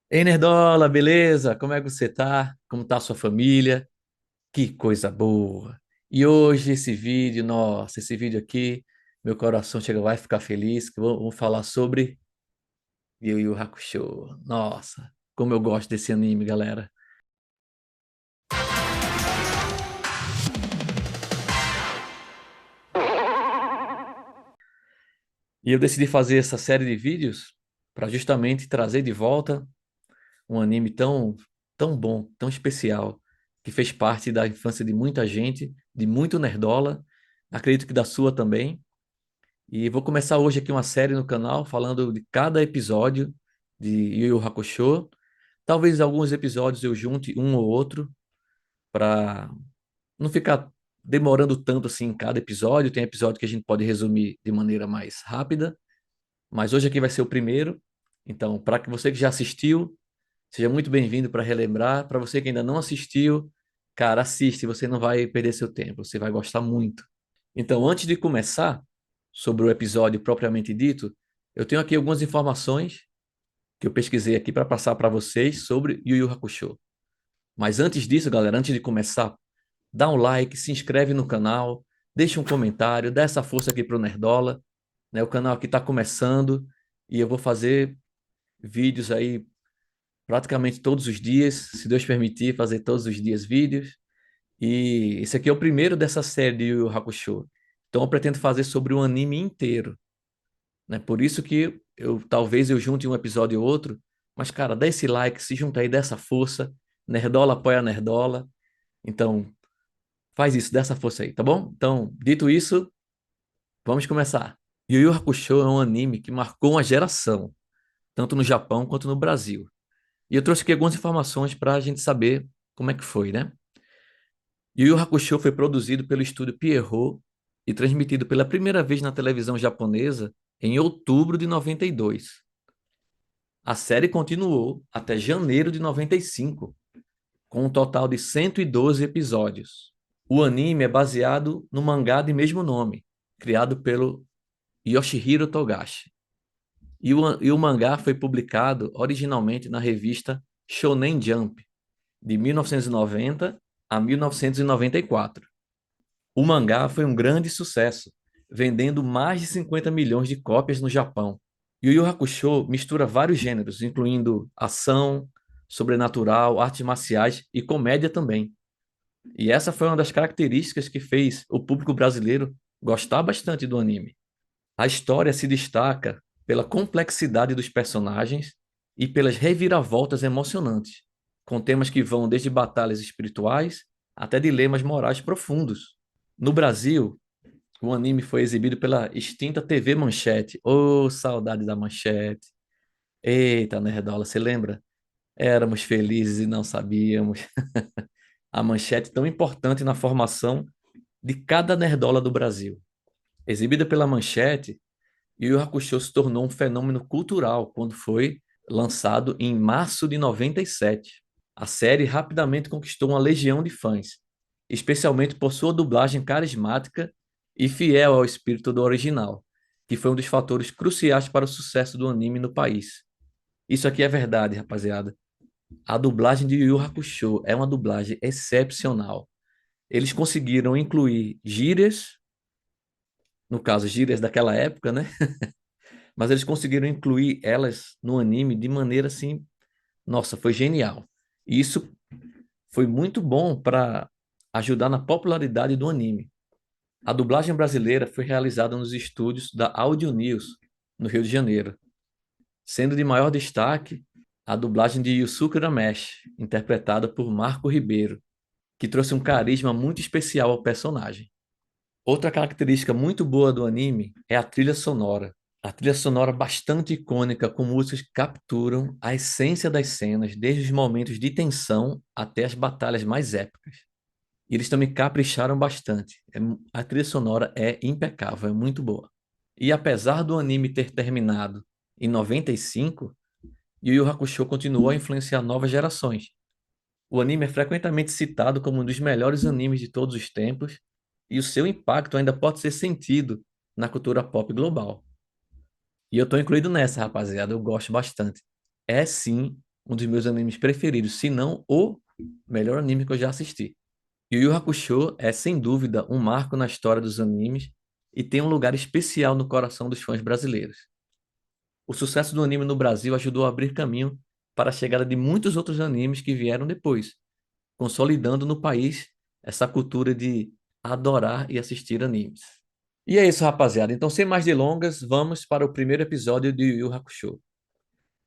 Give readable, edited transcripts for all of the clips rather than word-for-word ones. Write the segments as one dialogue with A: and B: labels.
A: Ei, Nerdola, beleza? Como é que você tá? Como tá a sua família? Que coisa boa! E hoje esse vídeo, nossa, esse vídeo aqui, meu coração chega, vai ficar feliz, que vamos falar sobre Yu Yu Hakusho. Nossa, como eu gosto desse anime, galera. E eu decidi fazer essa série de vídeos para justamente trazer de volta um anime tão bom, tão especial, que fez parte da infância de muita gente, de muito Nerdola, acredito que da sua também. E vou começar hoje aqui uma série no canal falando de cada episódio de Yu Yu Hakusho. Talvez alguns episódios eu junte um ou outro para não ficar demorando tanto assim em cada episódio. Tem episódio que a gente pode resumir de maneira mais rápida, mas hoje aqui vai ser o primeiro. Então, para que você que já assistiu, seja muito bem-vindo para relembrar. Para você que ainda não assistiu, cara, assiste, você não vai perder seu tempo, você vai gostar muito. Então, antes de começar sobre o episódio propriamente dito, eu tenho aqui algumas informações que eu pesquisei aqui para passar para vocês sobre Yu Yu Hakusho. Mas antes disso, galera, antes de começar, dá um like, se inscreve no canal, deixa um comentário, dá essa força aqui pro Nerdola, né? O canal aqui está começando e eu vou fazer vídeos aí praticamente todos os dias, se Deus permitir, fazer todos os dias vídeos. E esse aqui é o primeiro dessa série de Yu Yu Hakusho. Então eu pretendo fazer sobre o anime inteiro, né? Por isso que eu talvez eu junte um episódio ou outro, mas cara, dá esse like, se junta aí, dá essa força. Nerdola apoia a Nerdola. Então, faz isso, dá essa força aí, tá bom? Então, dito isso, vamos começar. Yu Yu Hakusho é um anime que marcou uma geração, tanto no Japão quanto no Brasil. E eu trouxe aqui algumas informações para a gente saber como é que foi, né? Yu Yu Hakusho foi produzido pelo estúdio Pierrot e transmitido pela primeira vez na televisão japonesa em outubro de 92. A série continuou até janeiro de 95, com um total de 112 episódios. O anime é baseado no mangá de mesmo nome, criado pelo Yoshihiro Togashi. E o mangá foi publicado originalmente na revista Shonen Jump, de 1990 a 1994. O mangá foi um grande sucesso, vendendo mais de 50 milhões de cópias no Japão. Yu Yu Hakusho mistura vários gêneros, incluindo ação, sobrenatural, artes marciais e comédia também. E essa foi uma das características que fez o público brasileiro gostar bastante do anime. A história se destaca pela complexidade dos personagens e pelas reviravoltas emocionantes, com temas que vão desde batalhas espirituais até dilemas morais profundos. No Brasil, o anime foi exibido pela extinta TV Manchete. Ô, saudade da Manchete. Eita, Nerdola, você lembra? Éramos felizes e não sabíamos. A Manchete tão importante na formação de cada Nerdola do Brasil. Exibida pela Manchete, Yu Yu Hakusho se tornou um fenômeno cultural quando foi lançado em março de 97. A série rapidamente conquistou uma legião de fãs, especialmente por sua dublagem carismática e fiel ao espírito do original, que foi um dos fatores cruciais para o sucesso do anime no país. Isso aqui é verdade, rapaziada. A dublagem de Yu Yu Hakusho é uma dublagem excepcional. Eles conseguiram incluir gírias, no caso, gírias daquela época, né? Mas eles conseguiram incluir elas no anime de maneira assim, nossa, foi genial. E isso foi muito bom para ajudar na popularidade do anime. A dublagem brasileira foi realizada nos estúdios da Audio News, no Rio de Janeiro, sendo de maior destaque a dublagem de Yusuke Urameshi, interpretada por Marco Ribeiro, que trouxe um carisma muito especial ao personagem. Outra característica muito boa do anime é a trilha sonora. A trilha sonora bastante icônica, com músicas que capturam a essência das cenas, desde os momentos de tensão até as batalhas mais épicas. E eles também capricharam bastante. A trilha sonora é impecável, é muito boa. E apesar do anime ter terminado em 95, Yu Yu Hakusho continuou a influenciar novas gerações. O anime é frequentemente citado como um dos melhores animes de todos os tempos, e o seu impacto ainda pode ser sentido na cultura pop global. E eu tô incluído nessa, rapaziada, eu gosto bastante. É sim um dos meus animes preferidos, se não o melhor anime que eu já assisti. Yu Yu Hakusho é, sem dúvida, um marco na história dos animes e tem um lugar especial no coração dos fãs brasileiros. O sucesso do anime no Brasil ajudou a abrir caminho para a chegada de muitos outros animes que vieram depois, consolidando no país essa cultura de adorar e assistir animes. E é isso, rapaziada. Então, sem mais delongas, vamos para o primeiro episódio de Yu Yu Hakusho.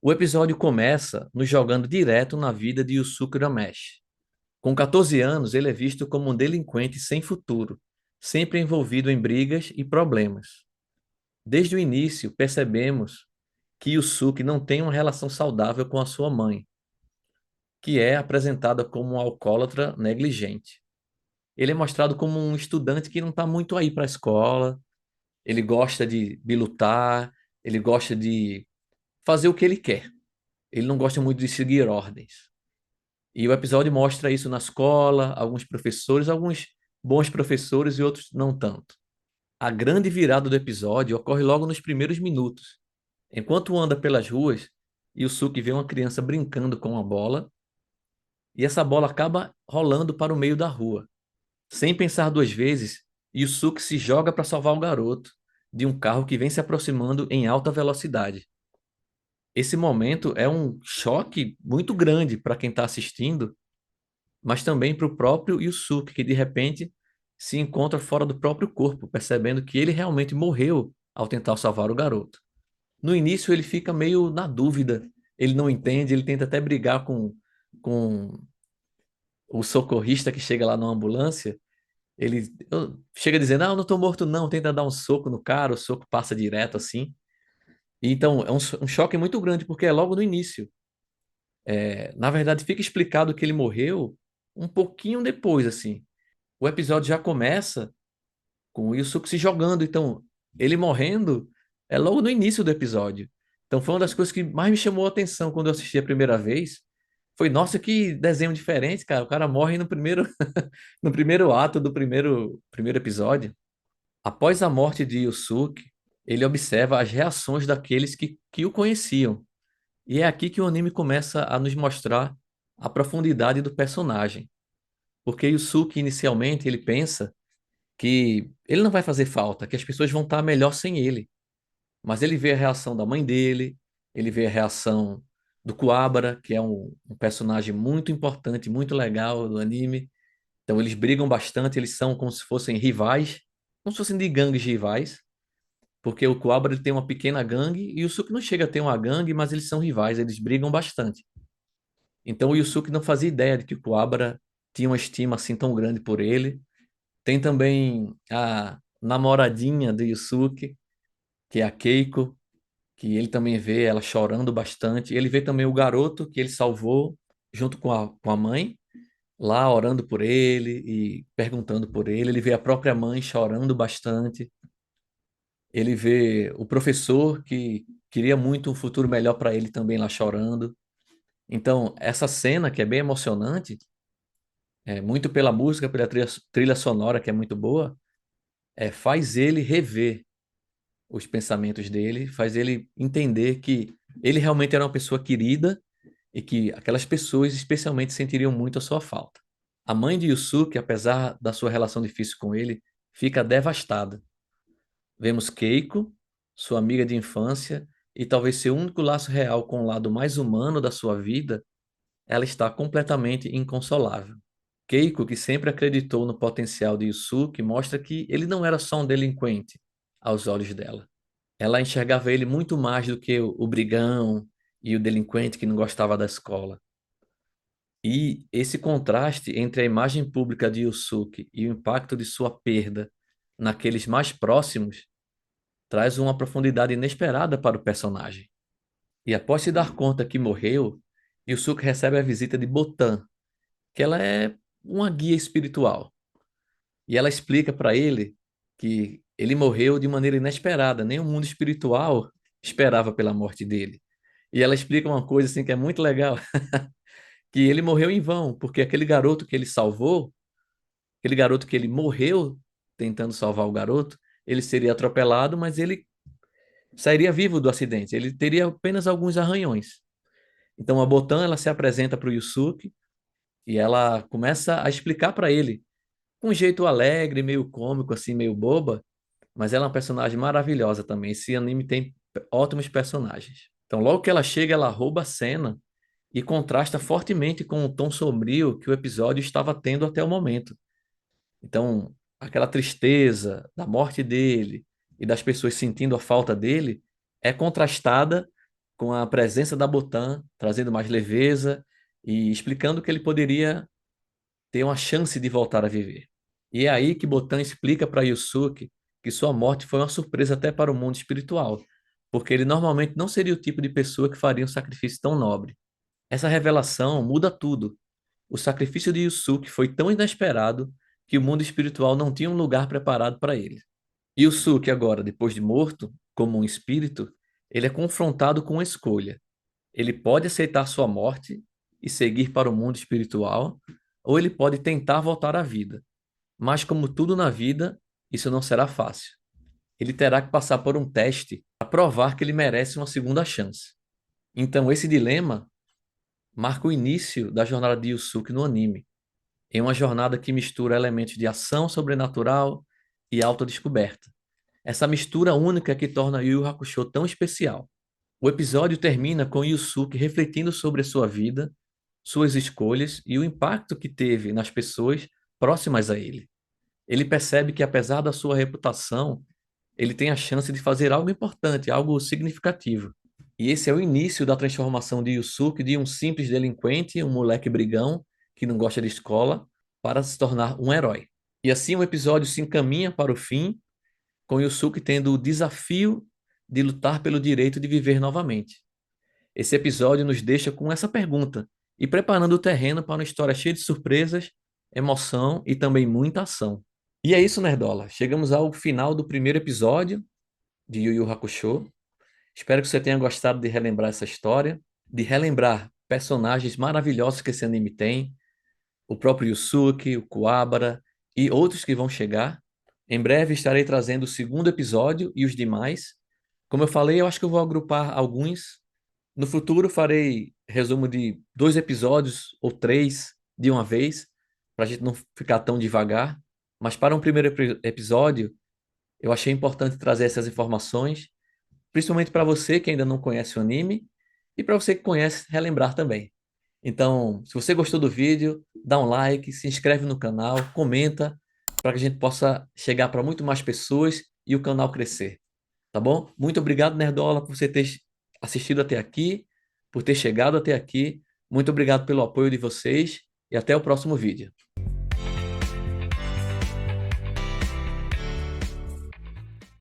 A: O episódio começa nos jogando direto na vida de Yusuke Urameshi. Com 14 anos, ele é visto como um delinquente sem futuro, sempre envolvido em brigas e problemas. Desde o início, percebemos que Yusuke não tem uma relação saudável com a sua mãe, que é apresentada como um alcoólatra negligente. Ele é mostrado como um estudante que não está muito aí para a escola, ele gosta de lutar, ele gosta de fazer o que ele quer. Ele não gosta muito de seguir ordens. E o episódio mostra isso na escola, alguns professores, alguns bons professores e outros não tanto. A grande virada do episódio ocorre logo nos primeiros minutos. Enquanto anda pelas ruas, Yusuke vê uma criança brincando com uma bola e essa bola acaba rolando para o meio da rua. Sem pensar duas vezes, Yusuke se joga para salvar o garoto de um carro que vem se aproximando em alta velocidade. Esse momento é um choque muito grande para quem está assistindo, mas também para o próprio Yusuke, que de repente se encontra fora do próprio corpo, percebendo que ele realmente morreu ao tentar salvar o garoto. No início ele fica meio na dúvida, ele não entende, ele tenta até brigar com o socorrista que chega lá na ambulância. Chega dizendo, não estou morto não, tenta dar um soco no cara, o soco passa direto assim. E então é um choque muito grande, porque é logo no início. Na verdade, fica explicado que ele morreu um pouquinho depois, assim. O episódio já começa com o Yusuke se jogando, então ele morrendo é logo no início do episódio. Então foi uma das coisas que mais me chamou a atenção quando eu assisti a primeira vez. Foi, nossa, que desenho diferente, cara. O cara morre no primeiro, no primeiro ato do primeiro episódio. Após a morte de Yusuke, ele observa as reações daqueles que o conheciam. E é aqui que o anime começa a nos mostrar a profundidade do personagem. Porque Yusuke, inicialmente, ele pensa que ele não vai fazer falta, que as pessoas vão estar melhor sem ele. Mas ele vê a reação da mãe dele, ele vê a reação do Kuwabara, que é um personagem muito importante, muito legal do anime. Então eles brigam bastante, eles são como se fossem rivais, como se fossem de gangues rivais, porque o Kuwabara ele tem uma pequena gangue e o Yusuke não chega a ter uma gangue, mas eles são rivais, eles brigam bastante. Então o Yusuke não fazia ideia de que o Kuwabara tinha uma estima assim tão grande por ele. Tem também a namoradinha do Yusuke, que é a Keiko, que ele também vê ela chorando bastante. Ele vê também o garoto que ele salvou junto com a mãe, lá orando por ele e perguntando por ele. Ele vê a própria mãe chorando bastante. Ele vê o professor que queria muito um futuro melhor para ele também lá chorando. Então, essa cena que é bem emocionante, muito pela música, pela trilha sonora que é muito boa, faz ele rever os pensamentos dele, faz ele entender que ele realmente era uma pessoa querida e que aquelas pessoas especialmente sentiriam muito a sua falta. A mãe de Yusuke, apesar da sua relação difícil com ele, fica devastada. Vemos Keiko, sua amiga de infância, e talvez seu único laço real com o lado mais humano da sua vida, ela está completamente inconsolável. Keiko, que sempre acreditou no potencial de Yusuke, mostra que ele não era só um delinquente aos olhos dela. Ela enxergava ele muito mais do que o brigão e o delinquente que não gostava da escola. E esse contraste entre a imagem pública de Yusuke e o impacto de sua perda naqueles mais próximos traz uma profundidade inesperada para o personagem. E após se dar conta que morreu, Yusuke recebe a visita de Botan, que ela é uma guia espiritual. E ela explica para ele que ele morreu de maneira inesperada, nem o mundo espiritual esperava pela morte dele. E ela explica uma coisa assim que é muito legal, que ele morreu em vão, porque aquele garoto que ele salvou, aquele garoto que ele morreu tentando salvar o garoto, ele seria atropelado, mas ele sairia vivo do acidente. Ele teria apenas alguns arranhões. Então a Botan ela se apresenta para o Yusuke e ela começa a explicar para ele, com um jeito alegre, meio cômico, assim, meio boba, mas ela é uma personagem maravilhosa também. Esse anime tem ótimos personagens. Então, logo que ela chega, ela rouba a cena e contrasta fortemente com o tom sombrio que o episódio estava tendo até o momento. Então, aquela tristeza da morte dele e das pessoas sentindo a falta dele é contrastada com a presença da Botan, trazendo mais leveza e explicando que ele poderia ter uma chance de voltar a viver. E é aí que Botan explica para Yusuke que sua morte foi uma surpresa até para o mundo espiritual, porque ele normalmente não seria o tipo de pessoa que faria um sacrifício tão nobre. Essa revelação muda tudo. O sacrifício de Yusuke foi tão inesperado que o mundo espiritual não tinha um lugar preparado para ele. Yusuke, agora, depois de morto, como um espírito, ele é confrontado com uma escolha. Ele pode aceitar sua morte e seguir para o mundo espiritual, ou ele pode tentar voltar à vida. Mas, como tudo na vida, isso não será fácil. Ele terá que passar por um teste para provar que ele merece uma segunda chance. Então, esse dilema marca o início da jornada de Yusuke no anime, em uma jornada que mistura elementos de ação sobrenatural e autodescoberta. Essa mistura única que torna Yu Yu Hakusho tão especial. O episódio termina com Yusuke refletindo sobre a sua vida, suas escolhas e o impacto que teve nas pessoas próximas a ele. Ele percebe que, apesar da sua reputação, ele tem a chance de fazer algo importante, algo significativo. E esse é o início da transformação de Yusuke de um simples delinquente, um moleque brigão que não gosta de escola, para se tornar um herói. E assim o episódio se encaminha para o fim, com Yusuke tendo o desafio de lutar pelo direito de viver novamente. Esse episódio nos deixa com essa pergunta e preparando o terreno para uma história cheia de surpresas, emoção e também muita ação. E é isso, Nerdola. Chegamos ao final do primeiro episódio de Yu Yu Hakusho. Espero que você tenha gostado de relembrar essa história, de relembrar personagens maravilhosos que esse anime tem, o próprio Yusuke, o Kuwabara e outros que vão chegar. Em breve estarei trazendo o segundo episódio e os demais. Como eu falei, eu acho que eu vou agrupar alguns. No futuro farei resumo de 2 episódios ou 3 de uma vez, para a gente não ficar tão devagar. Mas para um primeiro episódio, eu achei importante trazer essas informações, principalmente para você que ainda não conhece o anime e para você que conhece, relembrar também. Então, se você gostou do vídeo, dá um like, se inscreve no canal, comenta, para que a gente possa chegar para muito mais pessoas e o canal crescer, tá bom? Muito obrigado, Nerdola, por você ter assistido até aqui, por ter chegado até aqui. Muito obrigado pelo apoio de vocês e até o próximo vídeo.